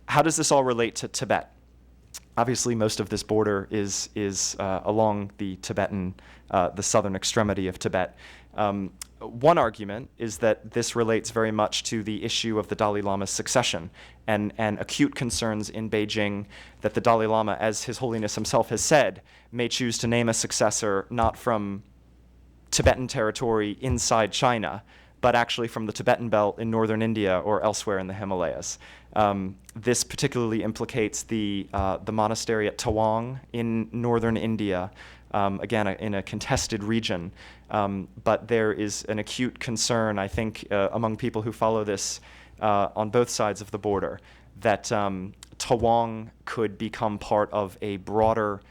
How does this all relate to Tibet? Obviously, most of this border is along the Tibetan, the southern extremity of Tibet. One argument is that this relates very much to the issue of the Dalai Lama's succession and acute concerns in Beijing that the Dalai Lama, as His Holiness himself has said, may choose to name a successor not from Tibetan territory inside China, but actually from the Tibetan belt in northern India or elsewhere in the Himalayas. This particularly implicates the monastery at Tawang in northern India, again, in a contested region. But there is an acute concern, I think, among people who follow this on both sides of the border, that Tawang could become part of a broader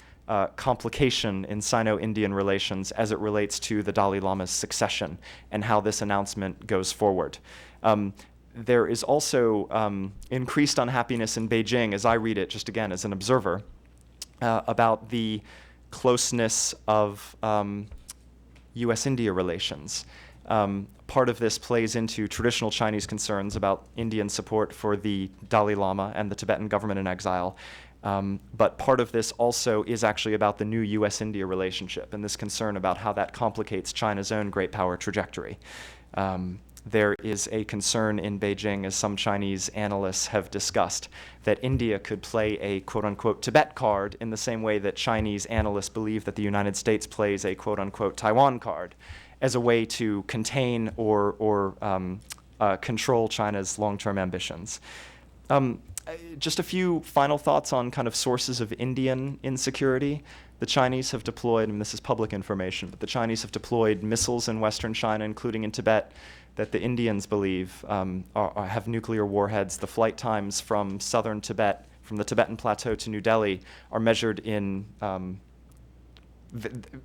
complication in Sino-Indian relations as it relates to the Dalai Lama's succession and how this announcement goes forward. There is also increased unhappiness in Beijing, as I read it, just again as an observer, about the closeness of U.S.-India relations. Part of this plays into traditional Chinese concerns about Indian support for the Dalai Lama and the Tibetan government in exile. But part of this also is actually about the new U.S.-India relationship and this concern about how that complicates China's own great power trajectory. There is a concern in Beijing, as some Chinese analysts have discussed, that India could play a quote-unquote Tibet card in the same way that Chinese analysts believe that the United States plays a quote-unquote Taiwan card as a way to contain or control China's long-term ambitions. Just a few final thoughts on kind of sources of Indian insecurity. The Chinese have deployed, and this is public information, but the Chinese have deployed missiles in western China, including in Tibet, that the Indians believe have nuclear warheads. The flight times from southern Tibet, from the Tibetan Plateau to New Delhi, are measured in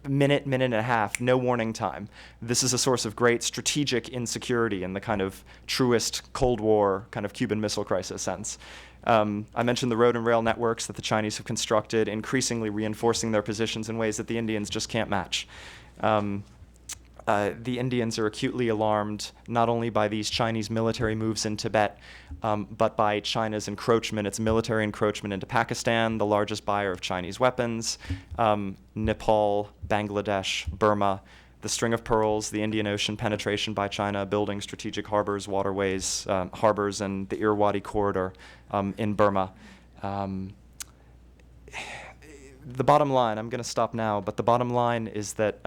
minute and a half, no warning time. This is a source of great strategic insecurity in the kind of truest Cold War kind of Cuban Missile Crisis sense. I mentioned the road and rail networks that the Chinese have constructed, increasingly reinforcing their positions in ways that the Indians just can't match. The Indians are acutely alarmed not only by these Chinese military moves in Tibet, but by China's encroachment, its military encroachment into Pakistan, the largest buyer of Chinese weapons, Nepal, Bangladesh, Burma, the String of Pearls, the Indian Ocean penetration by China, building strategic harbors, waterways, harbors, and the Irrawaddy corridor in Burma. The bottom line, I'm going to stop now, but the bottom line is that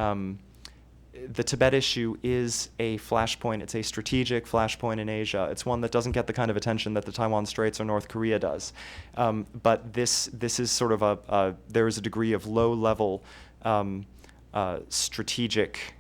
the Tibet issue is a flashpoint. It's a strategic flashpoint in Asia. It's one that doesn't get the kind of attention that the Taiwan Straits or North Korea does. But this is sort of there is a degree of low-level strategic.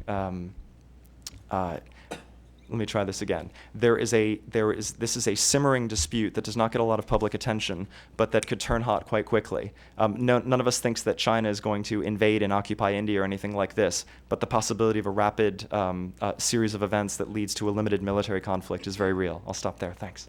Let me try this again. This is a simmering dispute that does not get a lot of public attention, but that could turn hot quite quickly. None of us thinks that China is going to invade and occupy India or anything like this, but the possibility of a rapid series of events that leads to a limited military conflict is very real. I'll stop there. Thanks.